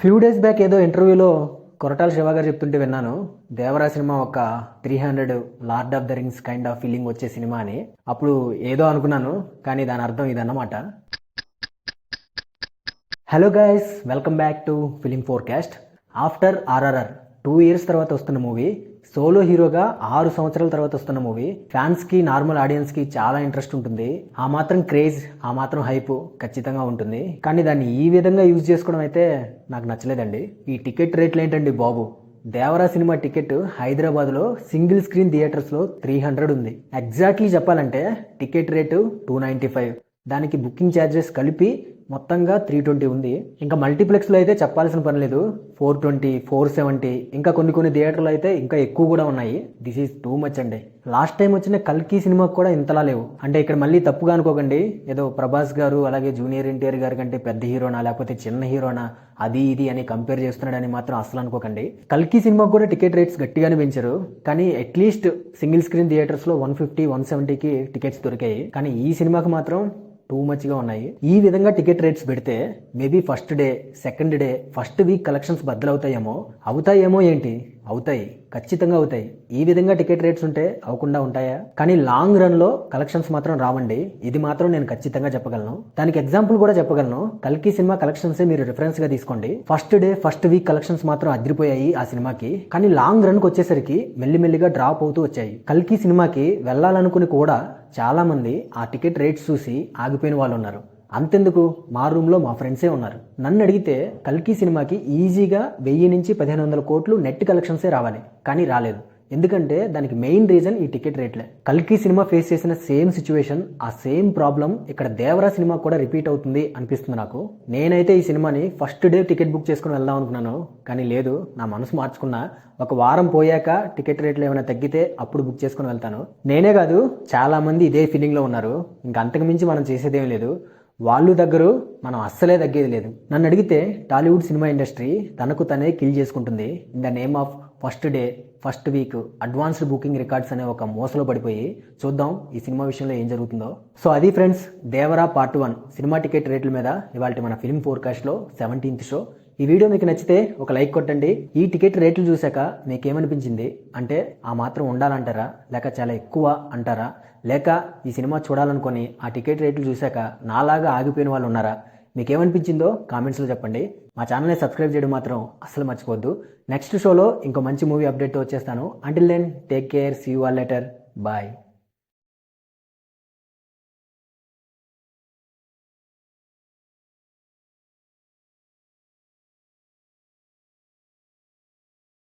Few days back ఏదో ఇంటర్వ్యూలో కొరటాల శివ గారు చెప్తుంటే విన్నాను, దేవరా సినిమా ఒక 300 lord of the rings kind of feeling వచ్చే సినిమా అని. అప్పుడు ఏదో అనుకున్నాను, కానీ దాని అర్థం ఇదన్నమాట. Hello guys, welcome back to film forecast. After RRR 2 years తర్వాత వస్తున్న మూవీ, సోలో హీరోగా 6 సంవత్సరాల తర్వాత వస్తున్న మూవీ. ఫ్యాన్స్కి, నార్మల్ ఆడియన్స్కి చాలా ఇంట్రెస్ట్ ఉంటుంది. ఆ మాత్రం క్రేజ్, ఆ మాత్రం హైప్ ఖచ్చితంగా ఉంటుంది. కానీ దాన్ని ఈ విధంగా యూజ్ చేసుకోవడం అయితే నాకు నచ్చలేదండి. ఈ టికెట్ రేట్లు ఏంటండి బాబు! దేవరా సినిమా టికెట్ హైదరాబాద్లో సింగిల్ స్క్రీన్ థియేటర్స్లో 300 ఉంది. ఎగ్జాక్ట్లీ చెప్పాలంటే టికెట్ రేటు 295. దానికి బుకింగ్ ఛార్జెస్ కలిపి మొత్తంగా 320 ఉంది. ఇంకా మల్టీప్లెక్స్లో అయితే చెప్పాల్సిన పని లేదు, 420, 470, ఇంకా కొన్ని థియేటర్లు అయితే ఇంకా ఎక్కువ కూడా ఉన్నాయి. దిస్ ఈజ్ టూ మచ్ అండి. లాస్ట్ టైం వచ్చిన కల్కి సినిమాకి కూడా ఇంతలా లేవు. అంటే ఇక్కడ మళ్ళీ తప్పుగా అనుకోకండి, ఏదో ప్రభాస్ గారు అలాగే జూనియర్ ఎన్టీఆర్ గారి కంటే పెద్ద హీరోనా లేకపోతే చిన్న హీరోనా అది ఇది అని కంపేర్ చేస్తున్నాడని మాత్రం అసలు అనుకోకండి. కల్కి సినిమాకి కూడా టికెట్ రేట్స్ గట్టిగానే పెంచారు, కానీ అట్లీస్ట్ సింగిల్ స్క్రీన్ థియేటర్స్లో 150, 170కి టికెట్స్ దొరికాయి. కానీ ఈ సినిమాకి మాత్రం టూ మచ్గా ఉన్నాయి. ఈ విధంగా టికెట్ రేట్స్ పెడితే maybe first day, second day, first week collections అవుతాయేమో ఏంటి, అవుతాయి, ఖచ్చితంగా అవుతాయి. ఈ విధంగా టికెట్ రేట్స్ ఉంటే అవ్వకుండా ఉంటాయా? కానీ లాంగ్ రన్ లో కలెక్షన్స్ మాత్రం రావండి, ఇది మాత్రం నేను ఖచ్చితంగా చెప్పగలను. దానికి ఎగ్జాంపుల్ కూడా చెప్పగలను. కల్కి సినిమా కలెక్షన్స్ మీరు రిఫరెన్స్ గా తీసుకోండి. First day, first week collections మాత్రం అదిరిపోయాయి ఆ సినిమాకి. కానీ లాంగ్ రన్ కి వచ్చేసరికి మెల్లిమెల్లిగా డ్రాప్ అవుతూ వచ్చాయి. కల్కి సినిమాకి వెళ్ళాలనుకుని కూడా చాలా మంది ఆ టికెట్ రేట్స్ చూసి ఆగిపోయిన వాళ్ళు ఉన్నారు. అంతెందుకు, మా రూమ్లో మా ఫ్రెండ్సే ఉన్నారు. నన్ను అడిగితే కల్కి సినిమాకి ఈజీగా 1000 నుంచి 1500 కోట్లు నెట్ కలెక్షన్సే రావాలి, కానీ రాలేదు. ఎందుకంటే దానికి మెయిన్ రీజన్ ఈ టికెట్ రేట్లే. కల్కి సినిమా ఫేస్ చేసిన సేమ్ సిచ్యువేషన్, ఆ సేమ్ ప్రాబ్లం ఇక్కడ దేవరా సినిమా కూడా రిపీట్ అవుతుంది అనిపిస్తుంది నాకు. నేనైతే ఈ సినిమాని ఫస్ట్ డే టికెట్ బుక్ చేసుకుని వెళ్దాం అనుకున్నాను, కానీ లేదు, నా మనసు మార్చుకున్నా. ఒక వారం పోయాక టికెట్ రేట్లు ఏమైనా తగ్గితే అప్పుడు బుక్ చేసుకుని వెళ్తాను. నేనే కాదు, చాలా మంది ఇదే ఫీలింగ్లో ఉన్నారు. ఇంకా అంతకు మించి మనం చేసేదేం లేదు. వాళ్ళు దగ్గర మనం అస్సలే తగ్గేది లేదు. నన్ను అడిగితే టాలీవుడ్ సినిమా ఇండస్ట్రీ తనకు తనే కిల్ చేసుకుంటుంది in the name of first day, first week, advanced booking records అనే ఒక మోసలో పడిపోయి. చూద్దాం ఈ సినిమా విషయంలో ఏం జరుగుతుందో. సో అది friends, Devara part 1 cinema ticket రేట్ల మీద ఇవాళ మన ఫిల్మ్ ఫోర్కాస్ట్లో 17th షో. ఈ వీడియో మీకు నచ్చితే ఒక లైక్ కొట్టండి. ఈ టికెట్ రేట్లు చూశాక మీకేమనిపించింది? అంటే ఆ మాత్రం ఉండాలంటారా, లేక చాలా ఎక్కువ అంటారా, లేక ఈ సినిమా చూడాలనుకొని ఆ టికెట్ రేట్లు చూశాక నాలాగా ఆగిపోయిన వాళ్ళు ఉన్నారా? మీకేమనిపించిందో కామెంట్స్లో చెప్పండి. మా ఛానల్ని సబ్స్క్రైబ్ చేయడం మాత్రం అస్సలు మర్చిపోవద్దు. నెక్స్ట్ షోలో ఇంకో మంచి మూవీ అప్డేట్తో వచ్చేస్తాను. Until then, take care, see you all later, bye.